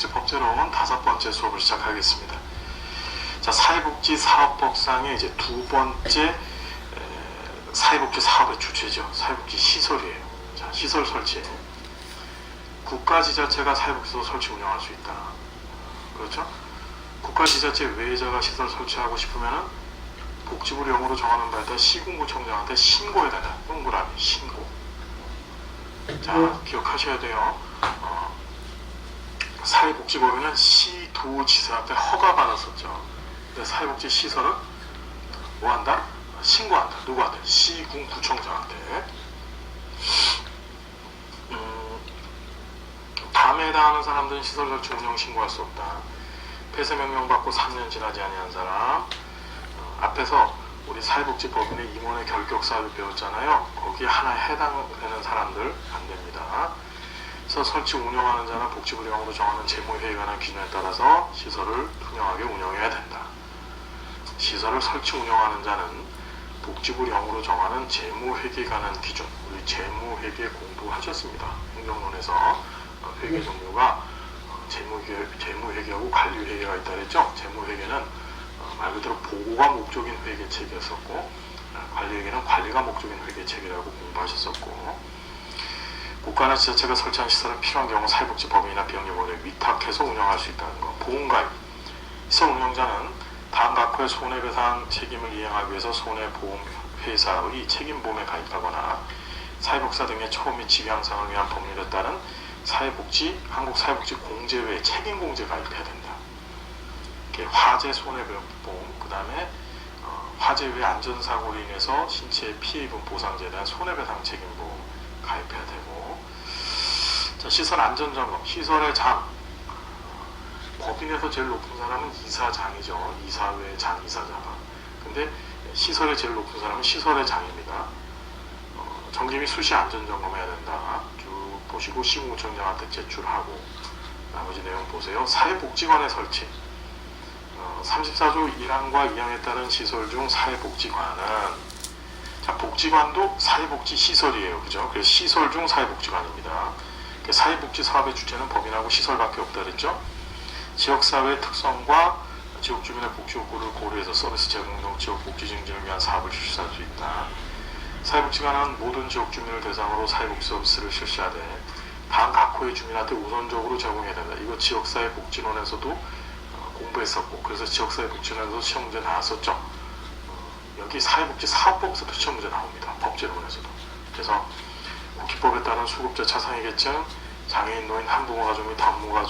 사회복지 법제로는 5번째 수업을 시작하겠습니다. 자, 사회복지 사업법상의 이제 2번째 사회복지 사업의 주체죠. 사회복지 시설이에요. 자, 시설 설치. 국가지자체가 사회복지소 설치 운영할 수 있다. 그렇죠? 국가지자체 외자가 시설 설치하고 싶으면은 복지부를 영어로 정하는 바에 따라 시군구청장한테 신고해야 된다. 동그라미 신고. 자, 기억하셔야 돼요. 사회복지법에는 시도지사한테 허가받았었죠. 근데 사회복지 시설은 뭐한다? 신고한다. 누구한테? 시군구청장한테. 밤에 해당하는 사람들은 시설 설치 운영 신고할 수 없다. 폐쇄명령 받고 3년 지나지 아니한 사람. 앞에서 우리 사회복지법인의 임원의 결격사업을 배웠잖아요. 거기에 하나에 해당되는 사람들 안 됩니다. 그래서 설치 운영하는 자는 복지부 영으로 정하는 재무회의에 관한 기준에 따라서 시설을 투명하게 운영해야 된다. 시설을 설치 운영하는 자는 복지부 영으로 정하는 재무회계에 관한 기준, 우리 재무회계 공부하셨습니다. 행정론에서 회계 종류가 재무회계하고 관리회계가 있다 그랬죠. 재무회계는 말 그대로 보고가 목적인 회계책이었었고, 관리회계는 관리가 목적인 회계책이라고 공부하셨었고, 국가나 지자체가 설치한 시설은 필요한 경우 사회복지법인이나 비영리법에 위탁해서 운영할 수 있다는 것. 보험가입. 시설 운영자는 다음 각호의 손해배상 책임을 이행하기 위해서 손해보험회사의 책임보험에 가입하거나 사회복지사 등의 처우 및 직양상을 위한 법률에 따른 한국사회복지공제회에 책임공제 가입해야 된다. 화재 손해보험, 그 다음에 화재 외 안전사고로 인해서 신체에 피해 입은 보상제에 대한 손해배상 책임보험 가입해야 되고, 자, 시설 안전점검, 시설의 장, 법인에서 제일 높은 사람은 이사장이죠. 이사회 장, 이사장. 근데 시설의 제일 높은 사람은 시설의 장입니다. 정기 및 수시 안전점검해야 된다. 쭉 보시고 시군구청장한테 제출하고, 나머지 내용 보세요. 사회복지관의 설치. 34조 1항과 2항에 따른 시설 중 사회복지관은, 자, 복지관도 사회복지 시설이에요. 그죠? 그래서 시설 중 사회복지관입니다. 사회복지 사업의 주체는 법인하고 시설밖에 없다 그랬죠? 지역사회의 특성과 지역주민의 복지 욕구를 고려해서 서비스 제공 등 지역 복지 증진을 위한 사업을 실시할 수 있다. 사회복지관은 모든 지역주민을 대상으로 사회복지 서비스를 실시하되 다음 각호의 주민한테 우선적으로 제공해야 된다. 이거 지역사회 복지론에서도 공부했었고, 그래서 지역사회 복지론에서 시험 문제 나왔었죠. 여기 사회복지 사업법에서도 시험 문제 나옵니다. 법제론에서도. 그래서 국기법에 따른 수급자 차상위계층, 장애인, 노인, 한부모 가족 및 다문화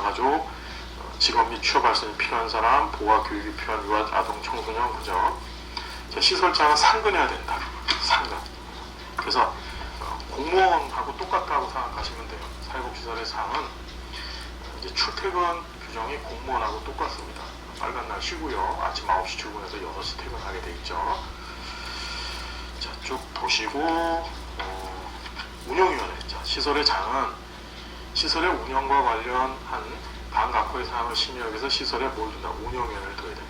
가족, 직업 및 취업 발전이 필요한 사람, 보호와 교육이 필요한 유아, 아동, 청소년, 그죠? 시설장은 상근해야 된다. 상근. 그래서 공무원하고 똑같다고 생각하시면 돼요. 사회복지시설의 상은 이제 출퇴근 규정이 공무원하고 똑같습니다. 빨간 날 쉬고요. 아침 9시 출근해서 6시 퇴근하게 돼 있죠. 자, 쭉 보시고, 운영위원회. 자, 시설의 장은 시설의 운영과 관련한 다음 각호의 사항을 심의하기 위해서 시설에 뭘 준다? 운영위원회를 둬야 된다.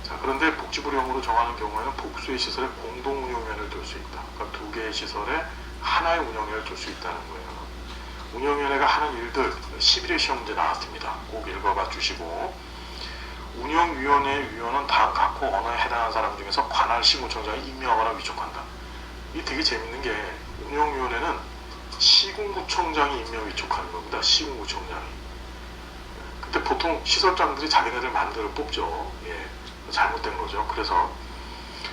자, 그런데 복지부령으로 정하는 경우에는 복수의 시설에 공동운영위원회를 둘 수 있다. 그러니까 2개의 시설에 하나의 운영위원회를 둘 수 있다는 거예요. 운영위원회가 하는 일들 11회 시험 문제 나왔습니다. 꼭 읽어봐 주시고, 운영위원회 위원은 다음 각호 언어에 해당하는 사람 중에서 관할 시군구청장이 임명하거나 위촉한다. 이게 되게 재밌는 게, 운영위원회는 시군구청장이 임명 위촉하는 겁니다. 시군구청장이. 근데 보통 시설장들이 자기네들 마음대로 뽑죠. 예, 잘못된 거죠. 그래서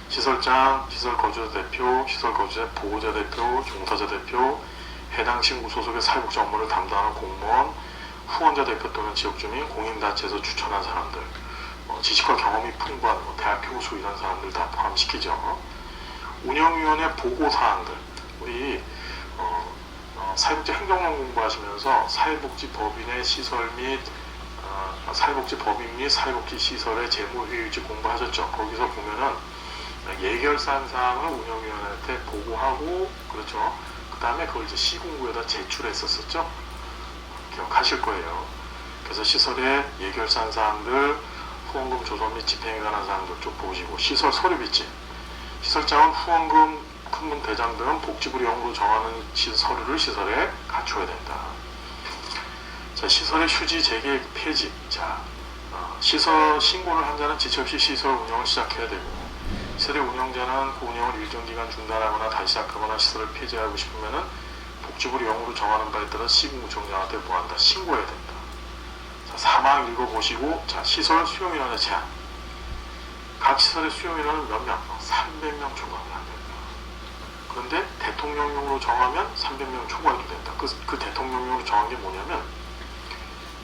시설장, 시설거주자 대표, 시설거주자 보호자 대표, 종사자 대표, 해당 신구 소속의 사회복지 업무를 담당하는 공무원, 후원자 대표 또는 지역주민, 공인단체에서 추천한 사람들, 지식과 경험이 풍부한 대학 교수 이런 사람들 다 포함시키죠. 운영위원회 보고사항들, 우리 사회복지 행정론 공부하시면서 사회복지법인의 시설 및 사회복지법인 및 사회복지시설의 재무회의지 공부하셨죠. 거기서 보면은 예결산 사항을 운영위원회한테 보고하고, 그렇죠. 그 다음에 그걸 이제 시군구에다 제출했었죠. 기억하실 거예요. 그래서 시설의 예결산 사항들, 후원금 조성 및 집행에 관한 사항들 쭉 보시고, 시설 서류비지. 시설장은 후원금, 큰문 대장 등은 복지부령으로 정하는 서류를 시설에 갖춰야 된다. 자, 자, 시설의 휴지, 재개, 폐지. 자, 시설 신고를 한 자는 지체 없이 시설 운영을 시작해야 되고, 시설의 운영자는 그 운영을 일정 기간 중단하거나 다시 시작하거나 시설을 폐지하고 싶으면은 복지부를 영으로 정하는 바에 따라 시군구청장한테 뭐한다? 신고해야 된다. 자, 사망 읽어보시고, 자, 시설 수용인원의 제한. 각 시설의 수용인원은 몇 명? 300명 초과하면 안 된다. 그런데 대통령령으로 정하면 300명 초과해도 된다. 그 대통령령으로 정한 게 뭐냐면,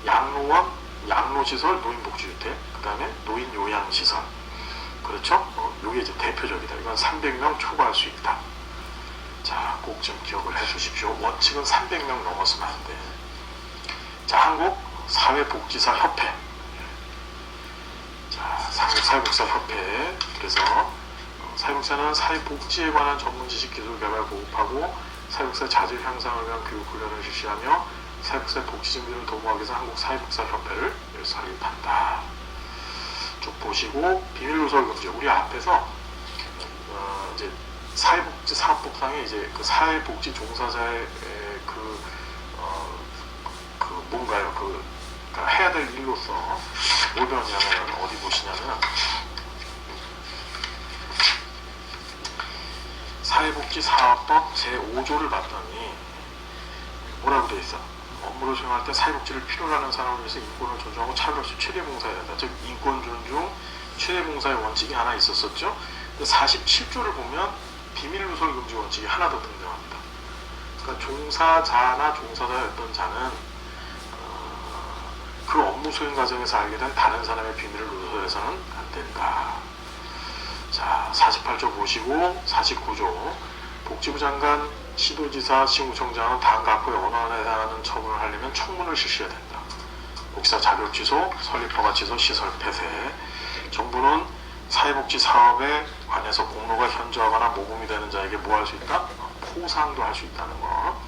양로원, 양로시설, 노인복지주택, 그 다음에 노인요양시설. 그렇죠? 요게 이제 대표적이다. 이건 300명 초과할 수 있다. 자, 꼭 좀 기억을 해 주십시오. 원칙은 300명 넘었으면 안 돼. 자, 한국 사회복지사 협회. 자, 사회복지사 협회. 그래서 사회복지사는 사회복지에 관한 전문 지식 기술 개발 보급하고 사회복지사 자질 향상을 위한 교육 훈련을 실시하며 사회복지사 복지 증진을 도모하기 위해서 한국 사회복지사 협회를 설립한다. 쭉 보시고 비밀누설 금지. 우리 앞에서 이제 사회복지 사업법상에 이제 그 사회복지 종사자의 뭔가요? 그러니까 해야 될 일로서 뭘 배웠냐면 어디 보시냐면 사회복지 사업법 제5조를 봤더니 뭐라고 돼 있어? 업무를 수행할 때 사회복지를 필요로 하는 사람을 위해서 인권을 존중하고 차별 없이 최대 봉사해야 한다. 즉 인권 존중, 최대 봉사의 원칙이 하나 있었었죠. 47조를 보면 비밀 누설 금지 원칙이 하나 더 등장합니다. 그러니까 종사자나 종사자였던 자는 그 업무 수행 과정에서 알게 된 다른 사람의 비밀을 누설해서는 안 된다. 자, 48조 보시고 49조 복지부 장관, 시도지사, 시구청장은 다음 각호의 어느 하나에 해당하는 처분을 하려면 청문을 실시해야 된다. 복지사 자격 취소, 설립 허가 취소, 시설 폐쇄. 정부는 사회복지 사업에 관해서 공로가 현저하거나 모금이 되는 자에게 뭐 할 수 있다? 포상도 할 수 있다는 거.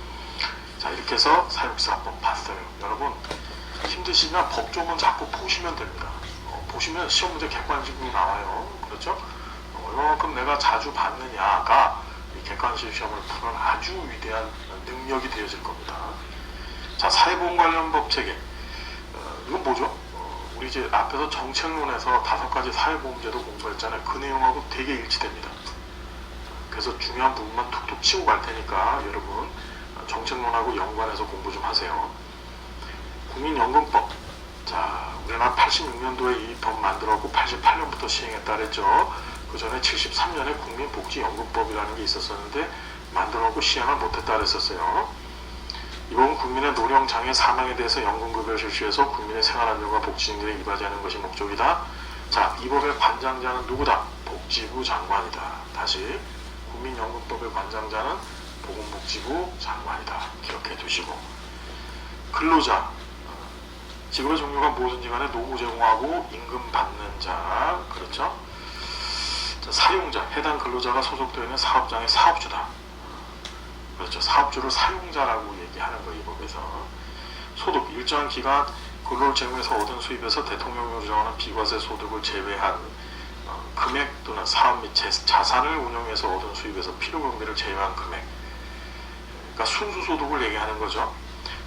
자, 이렇게 해서 사회복지사법 봤어요. 여러분 힘드시면 법조문 자꾸 보시면 됩니다. 보시면 시험 문제 객관식으로 나와요. 그렇죠? 얼마만큼 내가 자주 받느냐가 이 객관식 시험을 푸는 아주 위대한 능력이 되어질 겁니다. 자, 사회보험 관련 법 체계. 이건 뭐죠? 우리 이제 앞에서 정책론에서 5가지 사회보험제도 공부했잖아요. 그 내용하고 되게 일치됩니다. 그래서 중요한 부분만 툭툭 치고 갈 테니까 여러분 정책론하고 연관해서 공부 좀 하세요. 국민연금법. 자, 우리나라 86년도에 이 법 만들었고 88년부터 시행했다 그랬죠. 그 전에 73년에 국민복지연금법이라는 게 있었었는데 만들어놓고 시행을 못했다 그랬었어요. 이번 국민의 노령, 장애, 사망에 대해서 연금급여를 실시해서 국민의 생활안정과 복지 증진에 이바지하는 것이 목적이다. 자, 이 법의 관장자는 누구다? 복지부 장관이다. 다시 국민연금법의 관장자는 보건복지부 장관이다. 기억해 두시고 근로자. 직업의 종류가 뭐든지 간에 노후 제공하고 임금 받는 자. 그렇죠? 자, 사용자. 해당 근로자가 소속되어 있는 사업장의 사업주다. 그렇죠. 사업주를 사용자라고 얘기하는 거, 이 법에서. 소득. 일정한 기간 근로를 제공해서 얻은 수입에서 대통령령으로 정하는 비과세 소득을 제외한 금액 또는 사업 및 자산을 운영해서 얻은 수입에서 필요경비를 제외한 금액. 그러니까 순수소득을 얘기하는 거죠.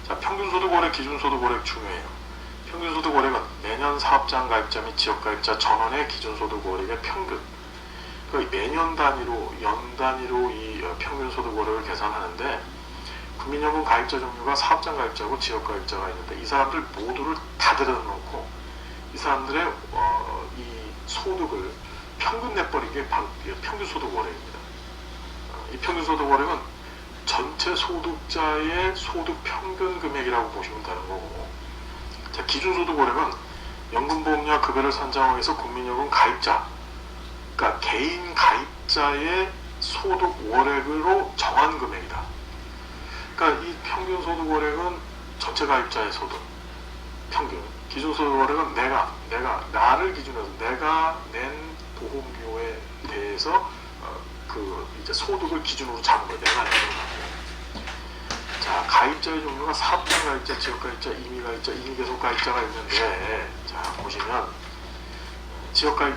자, 평균소득 월액, 기준소득 월액 중요해요. 평균소득 월액은 매년 사업장 가입자 및 지역가입자 전원의 기준소득 월액의 평균. 그러니까 매년 단위로, 연 단위로 이 평균소득 월액을 계산하는데 국민연금 가입자 종류가 사업장 가입자고 지역가입자가 있는데 이 사람들 모두를 다 들여놓고 이 사람들의 이 소득을 평균 내버린 게 바로 평균소득 월액입니다. 이 평균소득 월액은 전체 소득자의 소득 평균 금액이라고 보시면 되는 거고, 자, 기준소득 월액은 연금보험료와 급여를 산정하기 위해서 국민연금 가입자, 그러니까 개인 가입자의 소득 월액으로 정한 금액이다. 그러니까 이 평균소득 월액은 전체 가입자의 소득 평균, 기준소득 월액은 나를 기준으로 내가 낸 보험료에 대해서 이제 소득을 기준으로 잡은 거예요. 내가 내는 거. 자, 가입자의 종류가 사업장 가입자, 지역 가입자, 임의 가입자, 임의계속 가입자가 있는데, 자, 보시면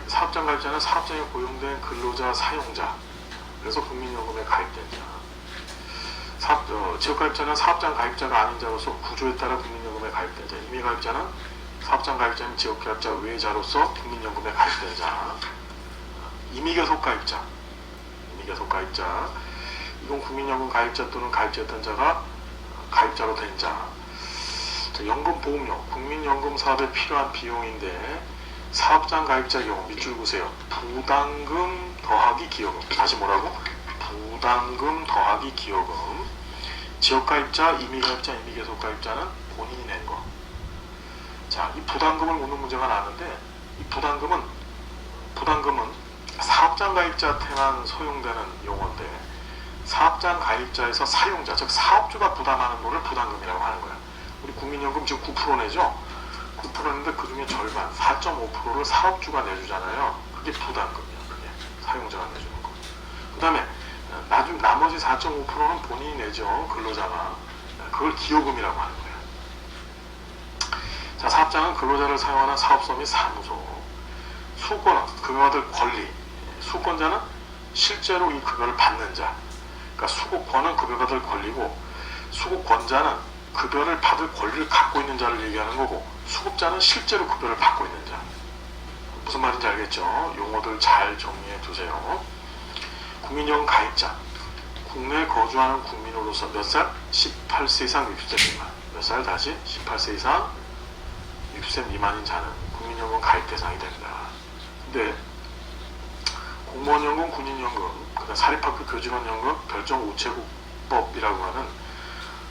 사업장 가입자는 사업장에 고용된 근로자, 사용자, 그래서 국민연금에 가입된 자. 지역 가입자는 사업장 가입자가 아닌 자로서 구조에 따라 국민연금에 국민연금에 가입된 자. 임의가입자는 사업장 가입자인 지역가입자 외자로서 국민연금에 가입된 자. 임의계속가입자. 임의계속가입자. 이건 국민연금 가입자 또는 가입자였던 자가 가입자로 된 자. 연금보험료, 국민연금 사업에 필요한 비용인데 사업장 가입자 경우 밑줄 보세요. 부담금 더하기 기여금. 다시 뭐라고? 부담금 더하기 기여금. 지역가입자, 임의가입자, 임의계속가입자는 본인이 낸 거. 자, 이 부담금을 묻는 문제가 나는데 이 부담금은 사업장 가입자한테만 소용되는 용어인데 사업장 가입자에서 사용자, 즉 사업주가 부담하는 돈을 부담금이라고 하는 거야. 우리 국민연금 지금 9% 내죠? 9%인데 그 중에 절반, 4.5%를 사업주가 내주잖아요. 그게 부담금이야. 그게 사용자가 내주는 거. 그 다음에 나머지 4.5%는 본인이 내죠. 근로자가. 그걸 기여금이라고 하는 거야. 자, 사업장은 근로자를 사용하는 사업소 및 사무소. 수권은 급여받을 권리. 수권자는 실제로 이 급여를 받는 자. 그러니까 수급권은 급여받을 권리고 수급권자는 급여를 받을 권리를 갖고 있는 자를 얘기하는 거고 수급자는 실제로 급여를 받고 있는 자. 무슨 말인지 알겠죠? 용어들 잘 정리해 두세요. 국민연금 가입자. 국내에 거주하는 국민으로서 몇 살? 18세 이상 60세 미만. 몇 살 다시? 18세 이상 60세 미만인 자는 국민연금 가입 대상이 됩니다. 근데 공무원연금, 군인연금, 그다음 사립학교 교직원연금, 별정우체국법이라고 하는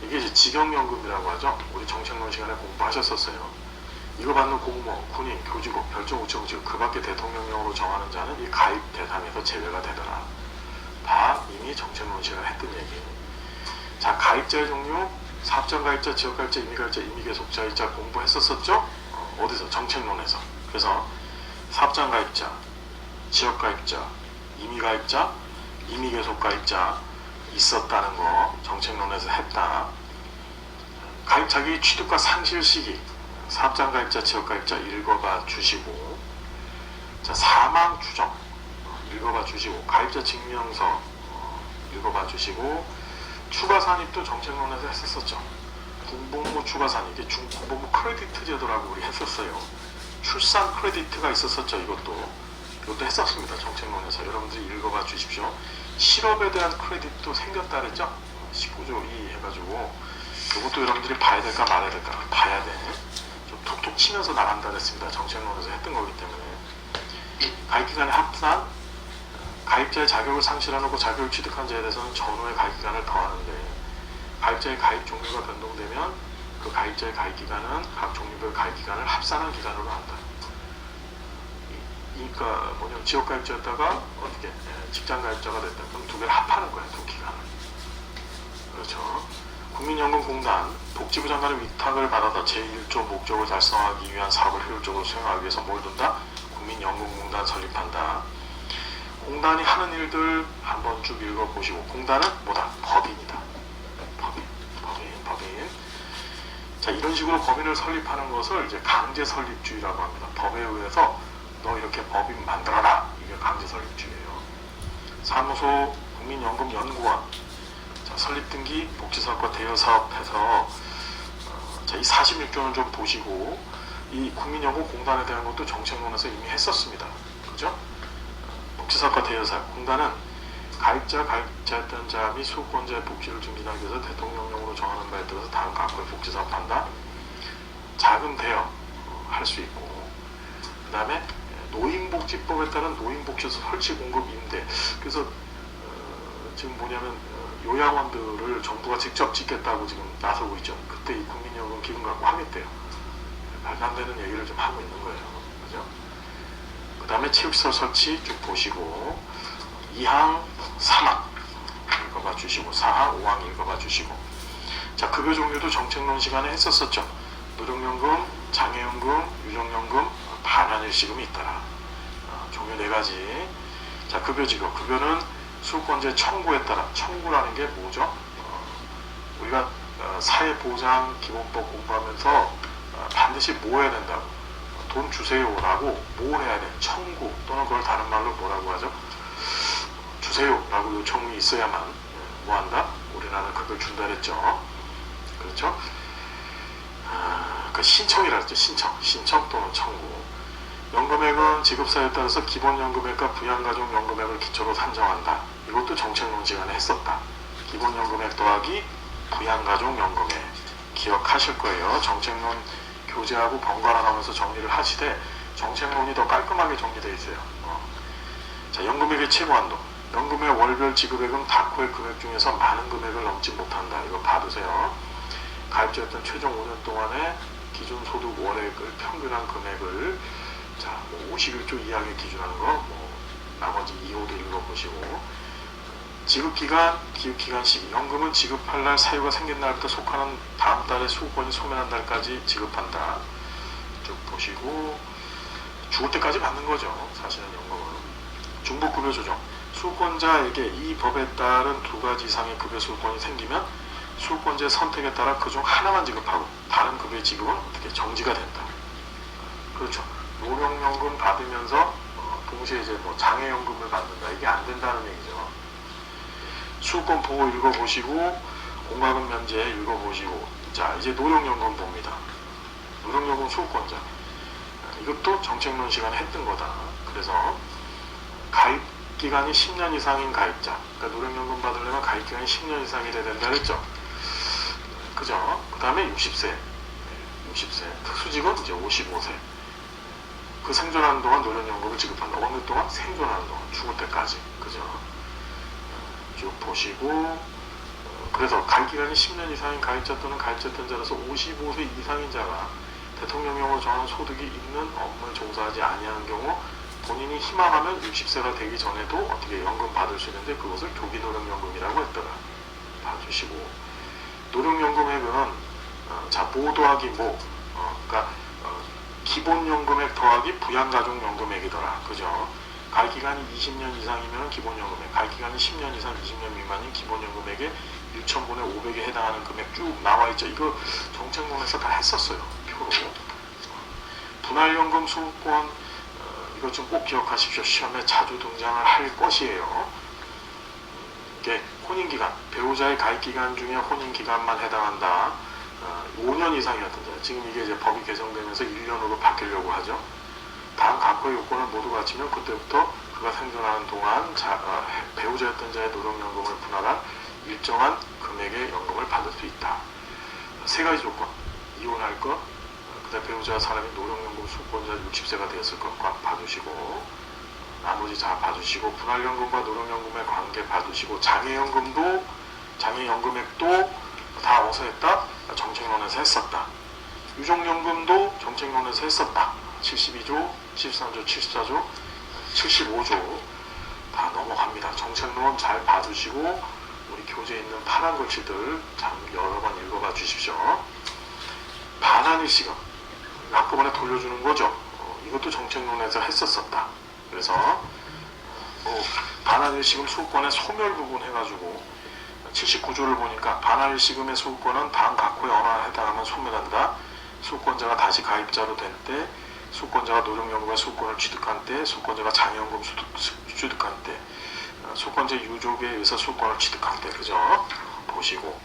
이게 이제 직영연금이라고 하죠. 우리 정책론 시간에 공부하셨었어요. 이거 받는 공무원, 군인, 교직원, 별정우체국, 즉 그 밖에 대통령령으로 정하는 자는 이 가입 대상에서 제외가 되더라. 다 이미 정책론 시간에 했던 얘기예요. 자, 가입자의 종류, 사업장 가입자, 지역가입자, 임의가입자, 임의계속자입자 공부했었었죠? 어디서? 정책론에서. 그래서 사업장 가입자, 지역가입자, 임의가입자, 임의계속가입자 있었다는 거 정책론에서 했다. 가입 자기 취득과 상실 시기, 사업장 가입자, 지역가입자 읽어봐 주시고, 자, 사망 추정 읽어봐 주시고, 가입자 증명서 읽어봐 주시고, 추가 산입도 정책론에서 했었었죠. 군복무 추가 산입, 이게 군복무 크레디트 제도라고 우리 했었어요. 출산 크레디트가 있었었죠. 이것도 했었습니다. 정책론에서. 여러분들이 읽어봐 주십시오. 실업에 대한 크레딧도 생겼다 그랬죠? 19조 2 해가지고 이것도 여러분들이 봐야 될까 말아야 될까? 봐야 돼. 좀 톡톡 치면서 나간다 그랬습니다. 정책론에서 했던 거기 때문에. 가입기간의 합산, 가입자의 자격을 상실하는 그 자격을 취득한 자에 대해서는 전후의 가입기간을 더하는데 가입자의 가입 종류가 변동되면 그 가입자의 가입기간은 각 종류별 가입기간을 합산한 기간으로 한다. 그러니까 뭐냐면 지역가입자였다가 어떻게 직장가입자가 됐다. 그럼 두 개를 합하는 거야. 두 기간을. 그렇죠. 국민연금공단 복지부 장관의 위탁을 받아서 제1조 목적을 달성하기 위한 사업을 효율적으로 수행하기 위해서 뭘 둔다? 국민연금공단 설립한다. 공단이 하는 일들 한번 쭉 읽어보시고, 공단은 뭐다? 법인이다. 법인. 자, 이런 식으로 법인을 설립하는 것을 이제 강제 설립주의라고 합니다. 법에 의해서 너 이렇게 법인 만들어라. 이게 강제 설립주의예요. 사무소, 국민연금연구원, 자, 설립등기, 복지사업과 대여사업해서 자, 이 46조는 좀 보시고, 이 국민연금공단에 대한 것도 정책론에서 이미 했었습니다. 그죠? 복지사업과 대여사업. 공단은 가입자였던 자 및 수급권자의 복지를 증진하기 위해서 대통령령으로 정하는 바에 따라서 다음 각국의 복지사업한다. 자금 대여 할 수 있고, 그 다음에 노인복지법에 따른 노인복지소 설치 공급 임대. 그래서 지금 뭐냐면 요양원들을 정부가 직접 짓겠다고 지금 나서고 있죠. 그때 이 국민연금 기금 갖고 하겠대요. 말도 안 되는 얘기를 좀 하고 있는 거예요. 그죠? 그 다음에 체육시설 설치 쭉 보시고, 2항 3항 읽어봐 주시고, 4항 5항 읽어봐 주시고. 자, 급여 종류도 정책론 시간에 했었었죠. 노령연금, 장애연금, 유족연금, 반환일시금이 있더라. 종류 4가지. 자, 급여지급. 급여는 수급권자의 청구에 따라, 청구라는 게 뭐죠? 우리가 사회보장기본법 공부하면서 반드시 뭐 해야 된다고? 돈 주세요라고 뭐 해야 돼? 청구, 또는 그걸 다른 말로 뭐라고 하죠? 주세요라고 요청이 있어야만 뭐 한다? 우리나라는 그걸 준다 그랬죠. 그렇죠? 그 신청이라 했죠. 신청 또는 청구. 연금액은 지급사유에 따라서 기본연금액과 부양가족연금액을 기초로 산정한다. 이것도 정책론 시간에 했었다. 기본연금액 더하기 부양가족연금액. 기억하실 거예요. 정책론 교재하고 번갈아가면서 정리를 하시되 정책론이 더 깔끔하게 정리되어 있어요. 자, 연금액의 최고한도. 연금의 월별 지급액은 다코의 금액 중에서 많은 금액을 넘지 못한다. 이거 봐두세요. 가입자였던 최종 5년 동안의 기준 소득 월액을 평균한 금액을 자, 51조 이하에 기준하는 거, 나머지 2호도 읽어보시고, 지급기간, 기입기간 시기. 연금은 지급할 날 사유가 생긴 날부터 속하는 다음 달에 수급권이 소멸한 날까지 지급한다. 쭉 보시고, 죽을 때까지 받는 거죠. 사실은 연금은. 중복급여 조정. 수급권자에게 이 법에 따른 2가지 이상의 급여 수급권이 생기면 수급권자의 선택에 따라 그중 하나만 지급하고 다른 급여 지급은 어떻게 정지가 된다. 그렇죠. 노령연금 받으면서 동시에 이제 장애연금을 받는다. 이게 안 된다는 얘기죠. 수급권 보고 읽어보시고 공과금 면제 읽어보시고 자 이제 노령연금 봅니다. 노령연금 수급권자 이것도 정책론 시간에 했던 거다. 그래서 가입 기간이 10년 이상인 가입자 그러니까 노령연금 받으려면 가입 기간이 10년 이상이 돼야 된다 그랬죠. 그죠? 그 다음에 60세 특수직은 이제 55세 그 생존하는 동안 노령연금을 지급한다. 어느 동안? 생존하는 동안 죽을 때까지. 그죠? 쭉 보시고 그래서 가입기간이 10년 이상인 가입자 또는 가입자였던 자라서 55세 이상인 자가 대통령령으로 정한 소득이 있는 업무에 종사하지 아니하는 경우 본인이 희망하면 60세가 되기 전에도 어떻게 연금 받을 수 있는데 그것을 조기노령연금이라고 했더라. 봐주시고 노령연금액은 자 모 더하기 모 그러니까 기본연금액 더하기 부양가족연금액이더라. 그죠? 가입기간이 20년 이상이면 기본연금액, 가입기간이 10년 이상 20년 미만인 기본연금액에 1,000분의 500에 해당하는 금액 쭉 나와있죠. 이거 정책론에서 다 했었어요. 표로. 분할연금 수급권 이것 좀 꼭 기억하십시오. 시험에 자주 등장을 할 것이에요. 이게 혼인기간, 배우자의 가입기간 중에 혼인기간만 해당한다. 5년 이상이었던 자. 지금 이게 이제 법이 개정되면서 1년으로 바뀌려고 하죠. 다음 각호의 요건을 모두 갖추면 그때부터 그가 생존하는 동안 배우자였던 자의 노령연금을 분할한 일정한 금액의 연금을 받을 수 있다. 3가지 조건. 이혼할 것, 그다음 배우자 사람이 노령연금 수급권자 60세가 되었을 것과 봐주시고 나머지 다 봐주시고 분할연금과 노령연금의 관계 봐주시고 장애연금액도 다 어디서 했다? 정책론에서 했었다. 유족연금도 정책론에서 했었다. 72조, 73조, 74조, 75조 다 넘어갑니다. 정책론 잘 봐주시고 우리 교재에 있는 파란 글씨들 참 여러 번 읽어봐 주십시오. 반환일시금 한꺼번에 돌려주는 거죠. 이것도 정책론에서 했었었다. 그래서 반환일시금 수급권의 소멸 부분 해가지고 79조를 보니까 반환일시금의 수급권은 다음 각호에 어느 하나에 해당하면 소멸한다. 수급권자가 다시 가입자로 된 때, 수급권자가 노령연금의 수급권을 취득한 때, 수급권자가 장애연금 취득한 때, 수급권자 유족에 의해서 수급권을 취득할 때, 그죠? 보시고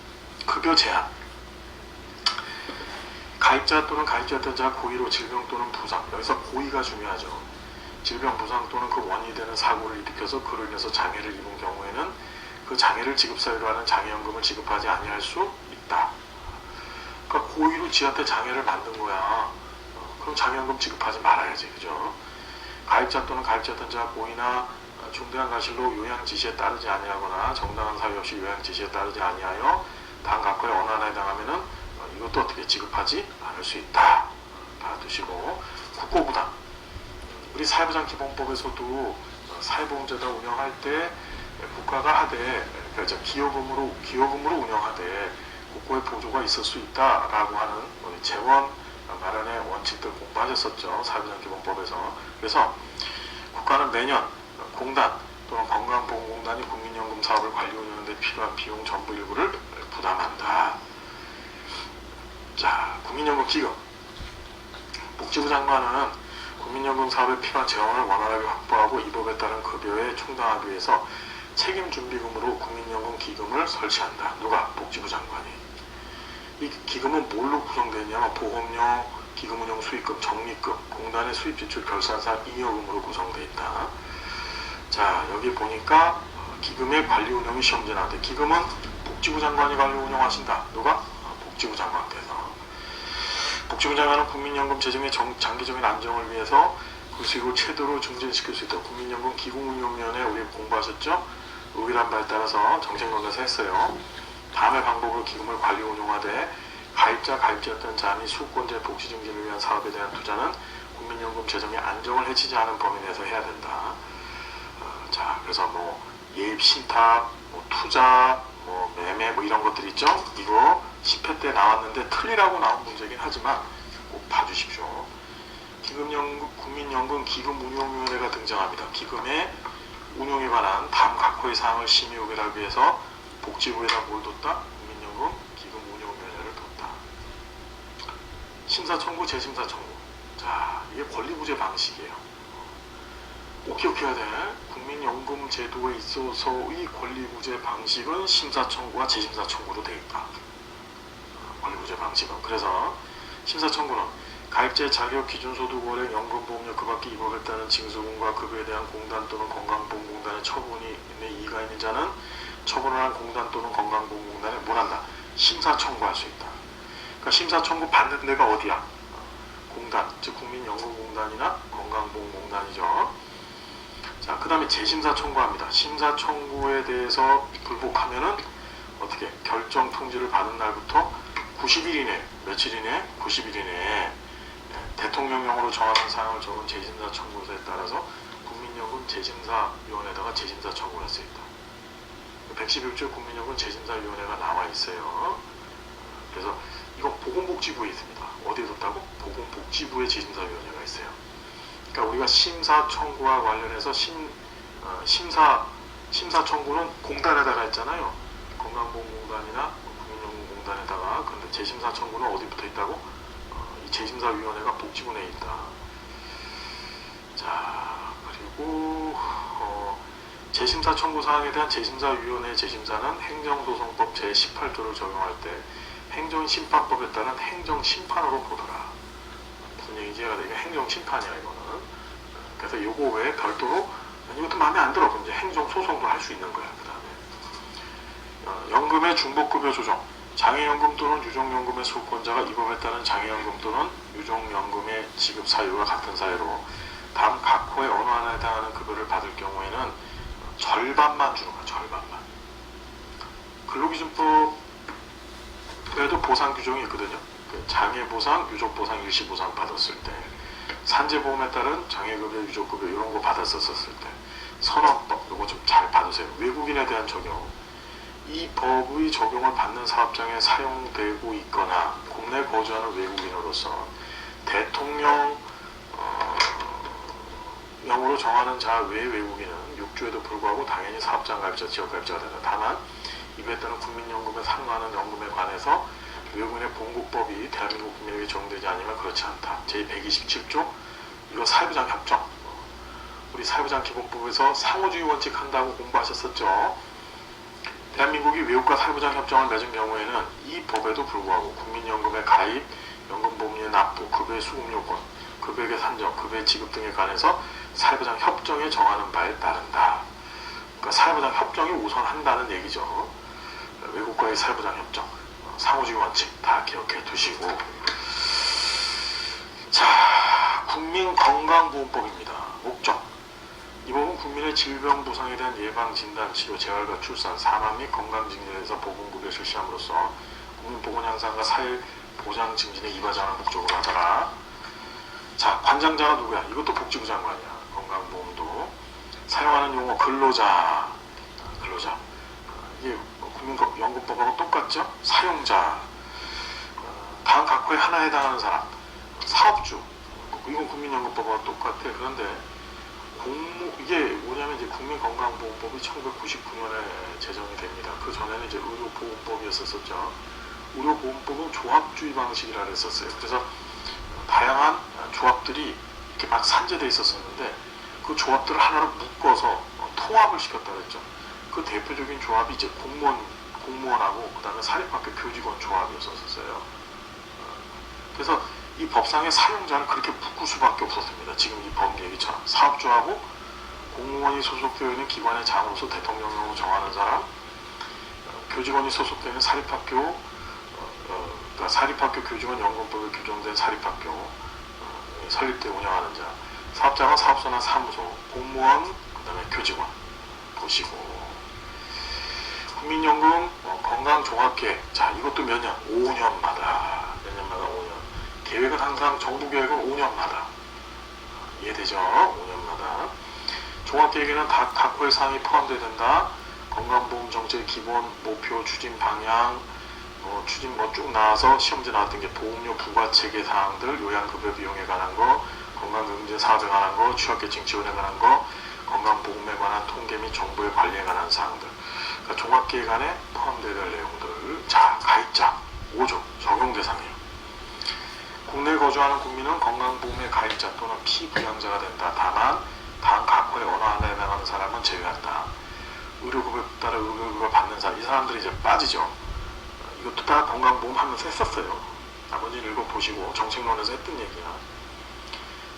급여 제한. 가입자 또는 가입자였던 자가 고의로 질병 또는 부상, 여기서 고의가 중요하죠. 질병, 부상 또는 그 원인이 되는 사고를 일으켜서 그로 인해서 장애를 입은 경우에는 그 장애를 지급사유로 하는 장애연금을 지급하지 아니할 수 있다. 그러니까 고의로 지한테 장애를 만든 거야. 그럼 장애연금 지급하지 말아야지. 그죠? 가입자 또는 가입자였던 자가 고의나 중대한 과실로 요양 지시에 따르지 아니하거나 정당한 사유 없이 요양 지시에 따르지 아니하여 다음 각호에 어느 하나에 해당하면은 이것도 어떻게 지급하지 않을 수 있다. 봐두시고 국고부담. 우리 사회보장기본법에서도 사회보험제도 운영할 때 국가가 하되 그러니까 기여금으로 운영하되 국고의 보조가 있을 수 있다라고 하는 재원 마련의 원칙들 공부하셨었죠. 사회보장기본법에서. 그래서 국가는 매년 공단 또는 건강보험공단이 국민연금 사업을 관리 운영하는 데 필요한 비용 전부 일부를 부담한다. 자, 국민연금 기금. 복지부 장관은 국민연금 사업에 필요한 재원을 원활하게 확보하고 이 법에 따른 급여에 충당하기 위해서 책임준비금으로 국민연금 기금을 설치한다. 누가? 복지부 장관이. 이 기금은 뭘로 구성되냐면 보험료, 기금운용 수익금, 적립금, 공단의 수입지출 결산사 잉여금으로 구성되어 있다. 자, 여기 보니까 기금의 관리 운영이 시험지에 나왔대. 기금은 복지부 장관이 관리 운영하신다. 누가? 복지부 장관께서. 복지부 장관은 국민연금 재정의 장기적인 안정을 위해서 그 수익을 최대로 증진시킬 수 있다. 국민연금 기금운용위원회 우리 공부하셨죠? 의결안에 따라서 정책론에서 했어요. 다음의 방법으로 기금을 관리 운용하되 가입자였던 자 및 수급권자의 복지 증진을 위한 사업에 대한 투자는 국민연금 재정의 안정을 해치지 않은 범위 내에서 해야 된다. 자, 그래서 뭐 예입 신탁, 뭐 투자, 뭐 매매, 뭐 이런 것들 있죠? 이거 10회 때 나왔는데 틀리라고 나온 문제긴 하지만 꼭 봐주십시오. 국민연금 기금운용위원회가 등장합니다. 기금의 운용에 관한 다음 각 호의 사항을 심의 의결하기 위해서 복지부에다 뭘 뒀다? 국민연금 기금운용위원회를 뒀다. 심사 청구, 재심사 청구. 자, 이게 권리부재 방식이에요. 꼭 기억해야 돼. 국민연금 제도에 있어서의 권리부재 방식은 심사 청구와 재심사 청구로 되어 있다. 권리부재 방식은. 그래서 심사 청구는 가입자의 자격, 기준소득, 월액, 연금보험료, 그 밖에 입법했다는 징수금과 급여에 대한 공단 또는 건강보험공단의 처분이 이의가 있는 자는 처분을 한 공단 또는 건강보험공단에 뭘 한다? 심사 청구할 수 있다. 그러니까 심사 청구 받는 데가 어디야? 공단, 즉 국민연금공단이나 건강보험공단이죠. 자, 그 다음에 재심사 청구합니다. 심사 청구에 대해서 불복하면은 어떻게? 결정 통지를 받은 날부터 90일 이내, 며칠 이내? 90일 이내에 대통령령으로 정하는 사항을 적은 재심사 청구서에 따라서 국민연금 재심사위원회에다가 재심사 청구를 할 수 있다. 111조 국민연금 재심사위원회가 나와 있어요. 그래서 이거 보건복지부에 있습니다. 어디에 뒀다고? 보건복지부에 재심사위원회가 있어요. 그러니까 우리가 심사 청구와 관련해서 심사 청구는 공단에다가 했잖아요. 건강보험공단이나 국민연금공단에다가. 그런데 재심사 청구는 어디 붙어 있다고? 이 재심사위원회가 복지부 내에 있다. 자, 그리고 재심사 청구 사항에 대한 재심사위원회 재심사는 행정소송법 제18조를 적용할 때 행정심판법에 따른 행정심판으로 보더라. 무슨 얘기인지 이해가 돼? 이게 행정심판이야, 이거는. 그래서 요거 외에 별도로 이것도 마음에 안 들어. 그럼 이제 행정소송도 할 수 있는 거야. 그 다음에 연금의 중복급여 조정. 장애연금 또는 유종연금의 수급권자가 이 법에 따른 장애연금 또는 유종연금의 지급 사유가 같은 사유로 다음 각 호의 어느 하나에 해당하는 급여를 받을 경우에는 절반만 주는 거야. 절반만. 근로기준법에도 보상 규정이 있거든요. 장애보상, 유족보상, 일시보상 받았을 때, 산재보험에 따른 장애급여, 유족급여 이런 거 받았었을 때, 선언법 이거 좀 잘 받으세요. 외국인에 대한 적용. 이 법의 적용을 받는 사업장에 사용되고 있거나 국내 거주하는 외국인으로서 대통령 영으로 정하는 자 외 외국인은 6주에도 불구하고 당연히 사업장 가입자, 지역 가입자가 된다. 다만 이에 따른 국민연금에 상응하는 연금에 관해서 외국인의 본국법이 대한민국 국민에게 적용되지 않으면 그렇지 않다. 제127조 이거 사회부장 협정. 우리 사회부장 기본법에서 상호주의 원칙 한다고 공부하셨었죠. 대한민국이 외국과 사회부장 협정을 맺은 경우에는 이 법에도 불구하고 국민연금의 가입, 연금보험료의 납부, 급여의 수급요건, 급여액의 산정, 급여의 지급 등에 관해서 사회부장 협정에 정하는 바에 따른다. 그러니까 사회부장 협정이 우선한다는 얘기죠. 외국과의 사회부장 협정, 상호주의 원칙 다 기억해 두시고. 자, 국민건강보험법입니다. 목적. 이 법은 국민의 질병 부상에 대한 예방, 진단, 치료, 재활과 출산, 사망 및 건강 증진에서 보건급여 실시함으로써 국민 보건 향상과 사회 보장 증진에 이바지하는 목적으로 하더라. 자, 관장자가 누구야? 이것도 복지부 장관이야. 건강보험도. 사용하는 용어 근로자. 이게 국민연금법하고 똑같죠? 사용자. 다음 각 호에 하나 해당하는 사람. 사업주. 이건 국민연금법하고 똑같아. 그런데 이게 뭐냐면 이제 국민건강보험법이 1999년에 제정이 됩니다. 그 전에는 이제 의료보험법이었었죠. 의료보험법은 조합주의 방식이라 했었어요. 그래서 다양한 조합들이 이렇게 막 산재돼 있었었는데 그 조합들을 하나로 묶어서 통합을 시켰다 그랬죠. 그 대표적인 조합이 이제 공무원하고 그 다음에 사립학교 교직원 조합이었었어요. 그래서 이 법상의 사용자는 그렇게 묶을 수밖에 없었습니다. 지금 이 법 얘기처럼 사업주하고 공무원이 소속되어 있는 기관의 장으로서 대통령령으로 정하는 사람, 교직원이 소속되어 있는 사립학교, 그러니까 사립학교 교직원 연금법에 규정된 사립학교 설립돼 운영하는 자, 사업자가 사업소나 사무소, 공무원, 그 다음에 교직원 보시고, 국민연금 건강종합계획, 자 이것도 몇 년? 5년마다 5년. 계획은 항상 정부 계획은 5년마다 이해되죠? 5년마다. 종합계획에는 각 호의 사항이 포함되어야 된다. 건강보험 정책 기본 목표 추진 방향, 추진 쭉 나와서 시험지 나왔던 게 보험료 부과체계 사항들, 요양급여 비용에 관한 거, 건강경제 사업에 관한 거, 취약계층 지원에 관한 거, 건강보험에 관한 통계 및 정보의 관리에 관한 사항들. 그러니까 종합계획 안에 포함되어야 될 내용들. 자, 가입자 5조 적용 대상이에요. 국내에 거주하는 국민은 건강보험의 가입자 또는 피부양자가 된다. 다만 다음 각 호의 어느 하나에 해당하는 사람은 제외한다. 의료급여에 따라 의료급여 받는 사람, 이 사람들이 이제 빠지죠. 이것도 다 건강보험 하면서 했었어요. 나머지는 읽어보시고 정책론에서 했던 얘기야.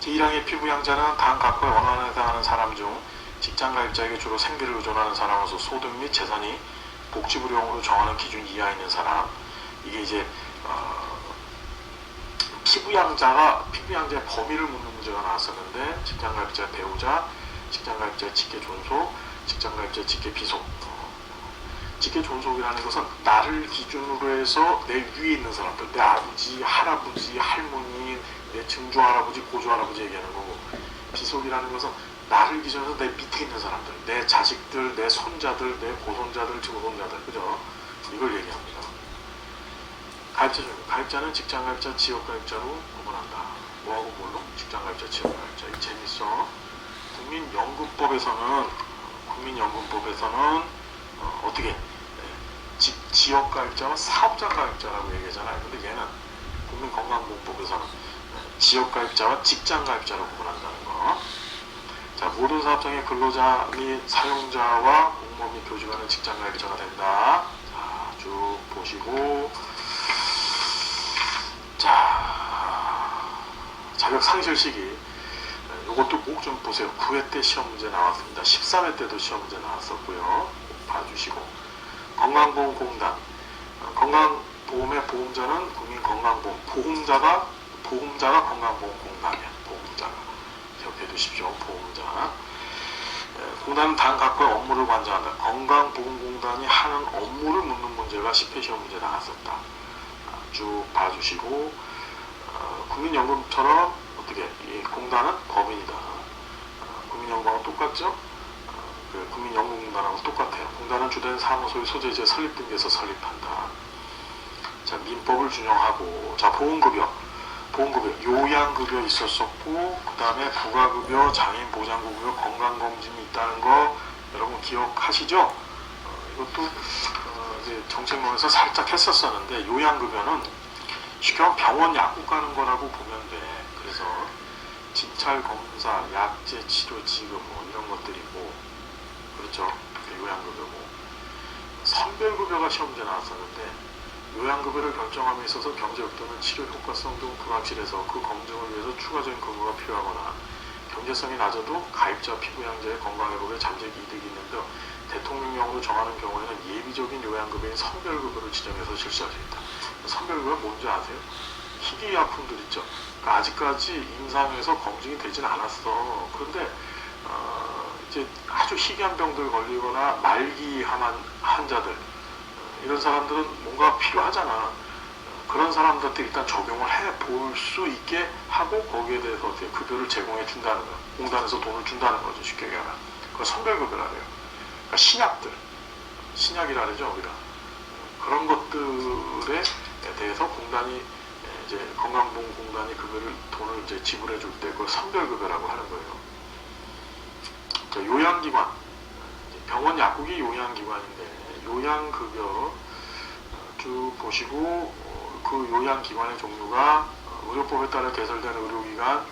제1항의 피부양자는 다음 각 호의 어느 하나에 해당하는 사람 중 직장가입자에게 주로 생계를 의존하는 사람으로서 소득 및 재산이 복지부령으로 정하는 기준 이하에 있는 사람. 이게 이제 피부양자의 범위를 묻는 문제가 나왔었는데, 직장가입자 배우자, 직장가입자 직계 존속, 직장가입자 직계 비속. 직계 존속이라는 것은 나를 기준으로 해서 내 위에 있는 사람들, 내 아버지, 할아버지, 할머니, 내 증조할아버지, 고조할아버지 얘기하는 거고, 비속이라는 것은 나를 기준으로 해서 내 밑에 있는 사람들, 내 자식들, 내 손자들, 내 고손자들, 증손자들, 그죠? 이걸 얘기합니다. 가입자 중 가입자는 직장가입자, 지역가입자로 구분한다. 뭐하고 뭘로? 직장가입자, 지역가입자. 이 재밌어. 국민연금법에서는 어떻게 지역가입자와 사업장가입자라고 얘기하잖아요. 근데 얘는 국민건강보험법에서는 지역가입자와 직장가입자로 구분한다는 거. 자, 모든 사업장의 근로자 및 사용자와 공무원 및 교직원은 직장가입자가 된다. 자, 쭉 보시고, 자, 자격 상실 시기. 이것도 꼭 좀 보세요. 9회 때 시험 문제 나왔습니다. 13회 때도 시험 문제 나왔었고요. 꼭 봐주시고. 건강보험공단. 건강보험의 보험자는 국민건강보험. 보험자가 건강보험공단이야. 보험자가. 기억해 두십시오. 보험자. 공단은 단 각각의 업무를 관장한다. 건강보험공단이 하는 업무를 묻는 문제가 10회 시험 문제 나왔었다. 쭉 봐주시고, 국민연금처럼 어떻게 이 공단은 법인이다. 국민연금하고 똑같죠? 국민연금공단하고 똑같아요. 공단은 주된 사무소의 소재지에 설립등기해서 설립한다. 자, 민법을 준용하고, 자, 보험급여, 요양급여 있었었고, 그 다음에 부가급여, 장애인보장급여, 건강검진이 있다는 거 여러분 기억하시죠? 이것도 이제 정책론에서 살짝 했었었는데, 요양급여는 쉽게 말하면 병원 약국 가는 거라고 보면 돼. 그래서 진찰 검사, 약제 치료 지급 뭐 이런 것들이고, 그렇죠? 요양급여고. 선별급여가 시험 문제 나왔었는데, 요양급여를 결정함에 있어서 경제력 또는 치료 효과성 등 불확실해서 그 검증을 위해서 추가적인 근거가 필요하거나 경제성이 낮아도 가입자 피부양자의 건강회복에 잠재적 이득이 있는데 대통령령으로 정하는 경우에는 예비적인 요양급여인 선별급여를 지정해서 실시할 수 있다. 선별급여 뭔지 아세요? 희귀약품들 있죠. 그러니까 아직까지 임상에서 검증이 되진 않았어. 그런데 이제 아주 희귀한 병들 걸리거나 말기암 환자들, 이런 사람들은 뭔가 필요하잖아. 그런 사람들한테 일단 적용을 해볼 수 있게 하고 거기에 대해서 어떻게 급여를 제공해 준다는 거야. 공단에서 돈을 준다는 거죠. 쉽게 얘기하면. 그걸 선별급여라 그래요. 그러니까 신약들, 신약이라 그러죠. 우리가. 그런 것들에 대해서 공단이 이제 건강보험공단이 돈을 이제 지불해 줄 때 그걸 선별급여라고 하는 거예요. 그러니까 요양기관, 병원 약국이 요양기관인데 요양급여 쭉 보시고, 그 요양기관의 종류가 의료법에 따라 개설된 의료기관,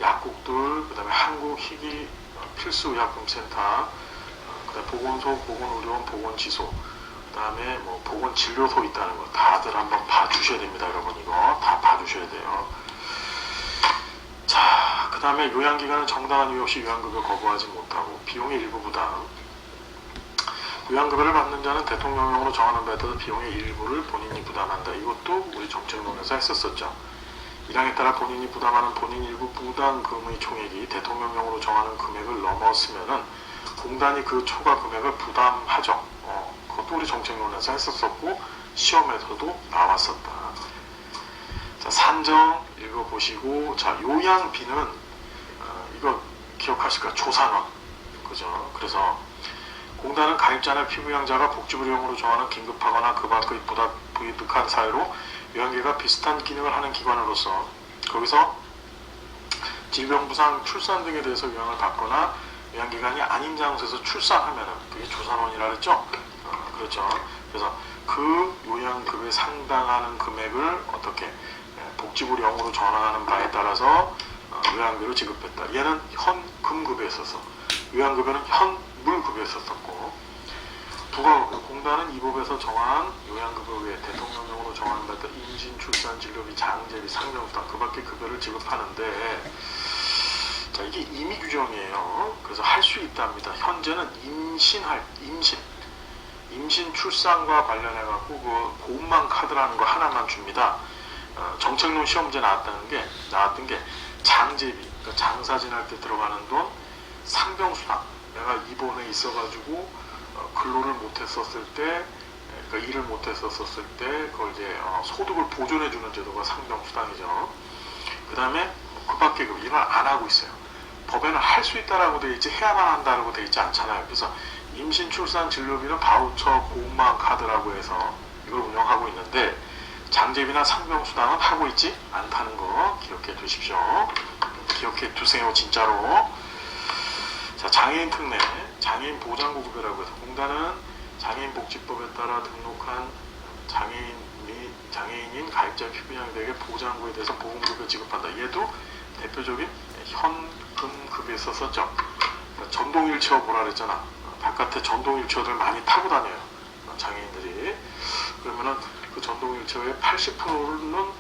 약국들, 그 다음에 한국희귀 필수의약품센터, 그 다음에 보건소, 보건의료원, 보건지소, 그 다음에 뭐 보건진료소 있다는 거 다들 한번 봐주셔야 됩니다. 여러분 이거 다 봐주셔야 돼요. 자, 그 다음에 요양기간은 정당한 이유 없이 요양급여 거부하지 못하고 비용의 일부 부담. 요양급여를 받는 자는 대통령령으로 정하는 바에 따라 비용의 일부를 본인이 부담한다. 이것도 우리 정책론에서 했었었죠. 1항에 따라 본인이 부담하는 본인 일부 부담금의 총액이 대통령령으로 정하는 금액을 넘었으면은 공단이 그 초과 금액을 부담하죠. 그것도 우리 정책론에서 했었었고 시험에서도 나왔었다. 자, 산정 읽어보시고, 자, 요양비는 이거 기억하실까? 조산원, 그죠? 그래서 공단은 가입자나 피부양자가 복지부령으로 정하는 긴급하거나 그 밖의 부득한 사유로 요양기가 비슷한 기능을 하는 기관으로서 거기서 질병부상, 출산 등에 대해서 요양을 받거나 요양기관이 아닌 장소에서 출산하면은 그게 조산원이라 그랬죠? 그렇죠. 그래서 그 요양급에 상당하는 금액을 어떻게 복지부령으로 전환하는 바에 따라서 요양비로 지급했다. 얘는 현금급에 있어서 요양급여는 현물급에 있었고, 공단은 이 법에서 정한 요양급여 외에 대통령령으로 정하는 바에 따라 임신, 출산, 진료비, 장제비, 상병수당 그 밖의 급여를 지급하는데, 자, 이게 임의 규정이에요. 그래서 할 수 있답니다. 현재는 임신 출산과 관련해 갖고 그 보험만 카드라는 거 하나만 줍니다. 정책론 시험제 나왔던 게 장제비, 그러니까 장사 지날 때 들어가는 돈, 상병수당, 내가 입원해 있어가지고 근로를 못했었을 때, 그러니까 일을 못했었을 때 그걸 이제 소득을 보존해주는 제도가 상병수당이죠. 그 다음에 그 밖에 그 일을 안 하고 있어요. 법에는 할 수 있다라고 돼 있지 해야만 한다라고 돼 있지 않잖아요. 그래서 임신, 출산, 진료비는 바우처 보험망 카드라고 해서 이걸 운영하고 있는데, 장제비나 상병수당은 하고 있지 않다는 거 기억해 두십시오. 기억해 두세요, 진짜로. 자, 장애인 특례, 장애인 보장구 급여라고 해서 공단은 장애인복지법에 따라 등록한 장애인 및 장애인인 가입자 피부양자에게 보장구에 대해서 보험급여 지급한다. 얘도 대표적인 현금급에 썼었죠. 그러니까 전동휠체어 보라 그랬잖아. 바깥에 전동휠체어들 많이 타고 다녀요, 장애인들이. 그러면은 그 전동휠체어의 80%는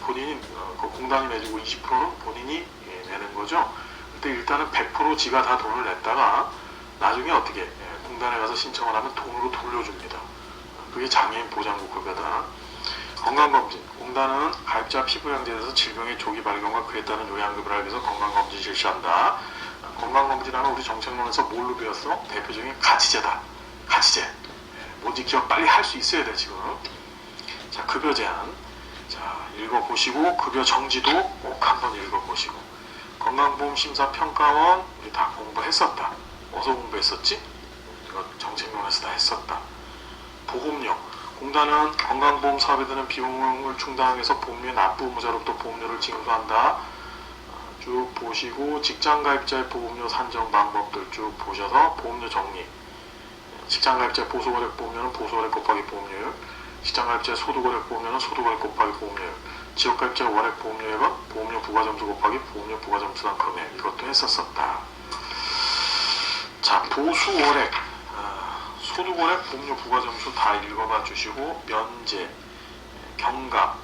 본인이 그 공단이 내주고 20%는 본인이 내는 거죠. 근데 일단은 100% 지가 다 돈을 냈다가 나중에 어떻게 공단에 가서 신청을 하면 돈으로 돌려줍니다. 그게 장애인 보장구 급여다. 건강검진, 공단은 가입자 피부양자에서 질병의 조기 발견과 그에 따른 요양급여를 하기 위해서 건강검진 실시한다. 건강검진하면 우리 정책론에서 뭘로 배웠어? 대표적인 가치제다. 가치제. 뭔지 기억 빨리 할 수 있어야 돼 지금. 자, 급여 제한. 자, 읽어보시고 급여 정지도 꼭 한번 읽어보시고. 건강보험심사평가원 우리 다 공부했었다. 어디서 공부했었지? 이거 정책론에서 다 했었다. 보험료. 공단은 건강보험 사업에 드는 비용을 충당하기 위해서 보험료의 납부 의무자로부터 보험료를 징수한다. 쭉 보시고 직장가입자의 보험료 산정 방법들 쭉 보셔서 보험료 정리. 직장가입자의 보수거래 보험료는 보수거래 곱하기 보험료율, 직장가입자의 소득거래 보험료는 소득거래 곱하기 보험료율, 지역가입자의 월액 보험료액은 보험료 부과점수 곱하기 보험료 부과점수당 금액. 이것도 했었었다. 자, 보수월액, 소득월액, 보험료 부과점수 다 읽어봐 주시고, 면제, 경감,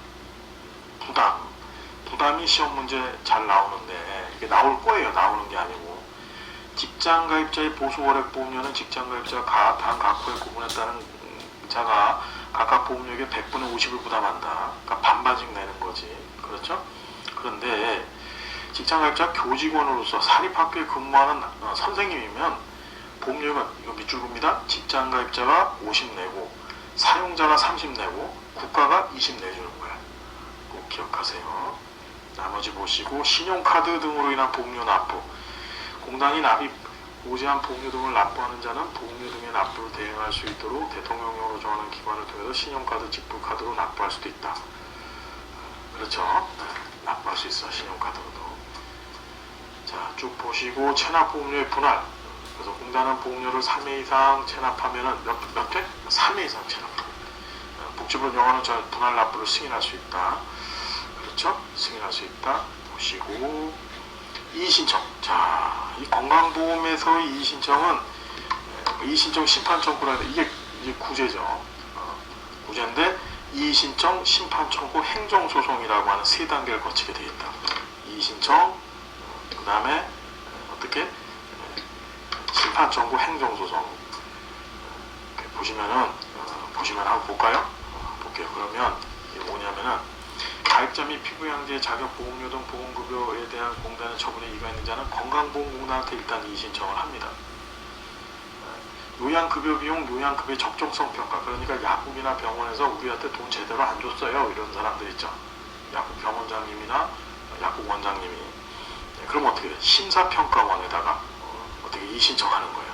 부담이 시험 문제 잘 나오는데 이게 나올 거예요. 나오는 게 아니고, 직장가입자의 보수월액 보험료는 직장가입자가 단 각 호의 구분에 따른 자가 각각 보험료의 100분의 50을 부담한다. 그러니까 반반씩 내는 거지. 그렇죠? 그런데 직장가입자 교직원으로서 사립학교에 근무하는 선생님이면 보험료가 이거 밑줄 봅니다. 직장가입자가 50 내고 사용자가 30 내고 국가가 20 내주는 거야. 꼭 기억하세요. 나머지 보시고, 신용카드 등으로 인한 보험료 납부. 공단이 납입 고지한 보험료 등을 납부하는 자는 보험료 등의 납부를 대행할 수 있도록 대통령령으로 정하는 기관을 통해서 신용카드, 직불카드로 납부할 수도 있다. 그렇죠? 납부할 수 있어, 신용카드로도. 자, 쭉 보시고, 체납보험료의 분할. 그래서 공단은 보험료를 3회 이상 체납하면은 몇 회? 3회 이상 체납. 복지부 영화는 저 분할 납부를 승인할 수 있다. 그렇죠? 승인할 수 있다. 보시고, 이의신청. 자, 이 건강보험에서의 이의신청은 이의신청 심판 청구라 이게 이제 구제죠. 구제인데 이의신청, 심판청구, 행정소송이라고 하는 세 단계를 거치게 되어 있다. 이의신청, 그 다음에 어떻게 심판청구, 행정소송. 보시면은 보시면 한번 볼까요? 볼게요. 그러면 이게 뭐냐면은 가입자 및 피부양제, 자격보험료 등 보건급여에 대한 공단의 처분에 이의가 있는 자는 건강보험공단한테 일단 이의신청을 합니다. 요양급여 비용, 요양급여 적정성 평가. 그러니까 약국이나 병원에서 우리한테 돈 제대로 안 줬어요. 이런 사람들 있죠. 약국 병원장님이나 약국 원장님이. 그럼 어떻게 돼? 심사평가원에다가 어떻게 이의신청하는 거예요.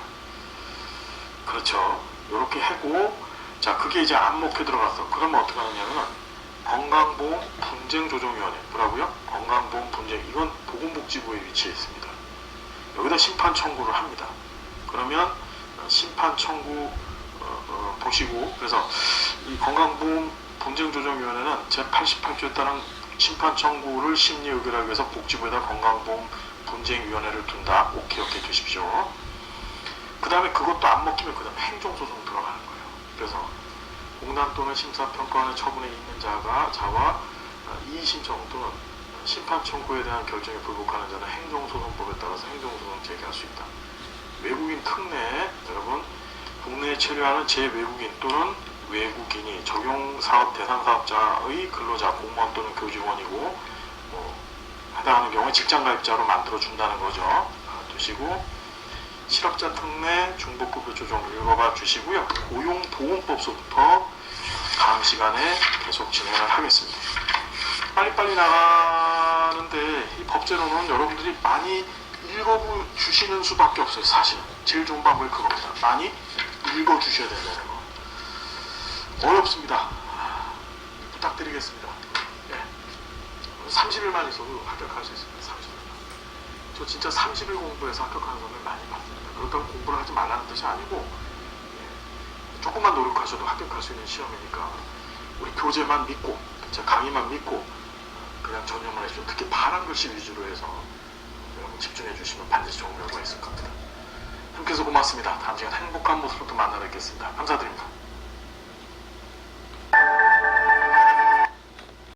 그렇죠. 이렇게 하고, 자, 그게 이제 안 먹혀 들어갔어. 그러면 어떻게 하느냐면 건강보험 분쟁조정위원회. 뭐라고요? 건강보험 분쟁. 이건 보건복지부에 위치해 있습니다. 여기다 심판 청구를 합니다. 그러면 심판 청구 보시고, 그래서 이 건강보험 분쟁조정위원회는 제88조에 따른 심판 청구를 심리 의결하기 위해서 복지부에다 건강보험 분쟁위원회를 둔다. 오케이 되십시오. 그 다음에 그것도 안 먹히면 그 다음에 행정소송 들어가는 거예요. 그래서 공단 또는 심사평가원의 처분에 있는 자와 이의신청 또는 심판 청구에 대한 결정에 불복하는 자는 행정소송법에 따라서 행정소송 제기할 수 있다. 외국인 특례, 여러분 국내에 체류하는 제외국인 또는 외국인이 적용사업 대상사업자의 근로자, 공무원 또는 교직원이고 해당하는 경우에 직장가입자로 만들어준다는 거죠. 두시고 실업자 특례 중복급여 조정 읽어봐 주시고요. 고용보험법서부터 다음 시간에 계속 진행을 하겠습니다. 빨리빨리 나가는데 이 법제로는 여러분들이 많이 읽어주시는 수밖에 없어요. 사실은 제일 좋은 방법이 그겁니다. 많이 읽어주셔야 된다는 거. 어렵습니다. 부탁드리겠습니다. 30일만 있어도 합격할 수 있습니다. 30일만. 저 진짜 30일 공부해서 합격하는 사람을 많이 봤습니다. 그렇다고 공부를 하지 말라는 뜻이 아니고 조금만 노력하셔도 합격할 수 있는 시험이니까 우리 교재만 믿고 제 강의만 믿고 그냥 전념을 해주시고, 특히 파란 글씨 위주로 해서 여러분 집중해 주시면 반드시 좋은 결과가 있을 겁니다. 함께해서 고맙습니다. 다음 시간 행복한 모습으로 또 만나 뵙겠습니다. 감사드립니다.